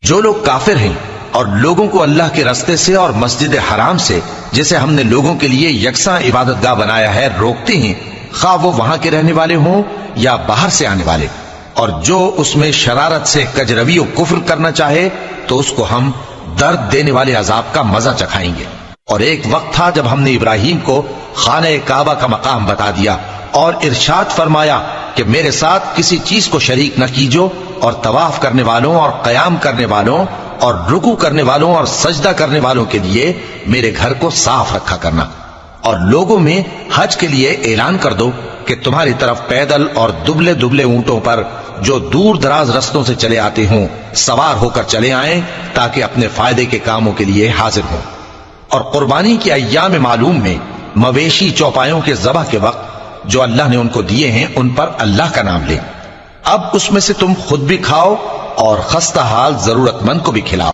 جو لوگ کافر ہیں اور لوگوں کو اللہ کے رستے سے اور مسجد حرام سے جسے ہم نے لوگوں کے لیے یکساں عبادت گاہ بنایا ہے روکتے ہیں، خواہ وہ وہاں کے رہنے والے ہوں یا باہر سے آنے والے، اور جو اس میں شرارت سے کجروی و کفر کرنا چاہے تو اس کو ہم درد دینے والے عذاب کا مزہ چکھائیں گے۔ اور ایک وقت تھا جب ہم نے ابراہیم کو خانہ کعبہ کا مقام بتا دیا اور ارشاد فرمایا کہ میرے ساتھ کسی چیز کو شریک نہ کیجو، اور طواف کرنے والوں اور قیام کرنے والوں اور رکوع کرنے والوں اور سجدہ کرنے والوں کے لیے میرے گھر کو صاف رکھا کرنا۔ اور لوگوں میں حج کے لیے اعلان کر دو کہ تمہاری طرف پیدل اور دبلے دبلے اونٹوں پر جو دور دراز رستوں سے چلے آتے ہوں سوار ہو کر چلے آئیں، تاکہ اپنے فائدے کے کاموں کے لیے حاضر ہوں۔ اور قربانی کے ایام معلوم میں مویشی چوپایوں کے ذبح کے وقت جو اللہ نے ان کو دیے ہیں ان پر اللہ کا نام لیں۔ اب اس میں سے تم خود بھی کھاؤ اور خستہ حال ضرورت مند کو بھی کھلاؤ۔